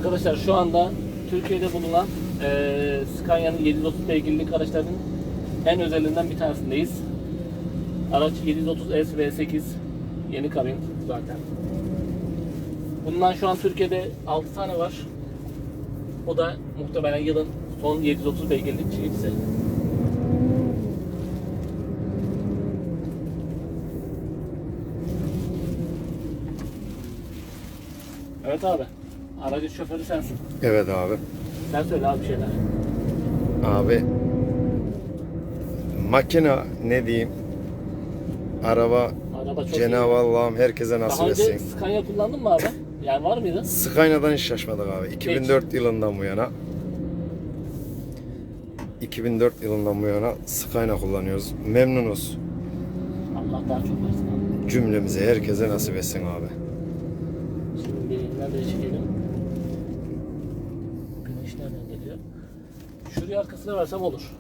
Arkadaşlar şu anda Türkiye'de bulunan Scania'nın 730 beygirlik araçlarının en özelinden bir tanesindeyiz. Araç 730S V8 yeni kabin zaten. Bundan şu an Türkiye'de 6 tane var. O da muhtemelen yılın son 730 beygirlik şeysi. Evet abi. Aracın şoförü sensin. Evet abi. Sen söyle abi bir şeyler. Abi makine ne diyeyim? Araba Araba çok Cenab-ı iyi. Allah'ım herkese nasip Daha önce etsin. Scania kullandın mı abi? Yani var mıydı? Scania'dan hiç şaşmadık abi. 2004 yılından bu yana. 2004 yılından bu yana Scania kullanıyoruz. Memnunuz. Allah daha çok versin abi. Cümlemize herkese nasip etsin abi. Şimdi bir nerede çekelim? Güneş nereden geliyor? Şuraya arkasına versem olur.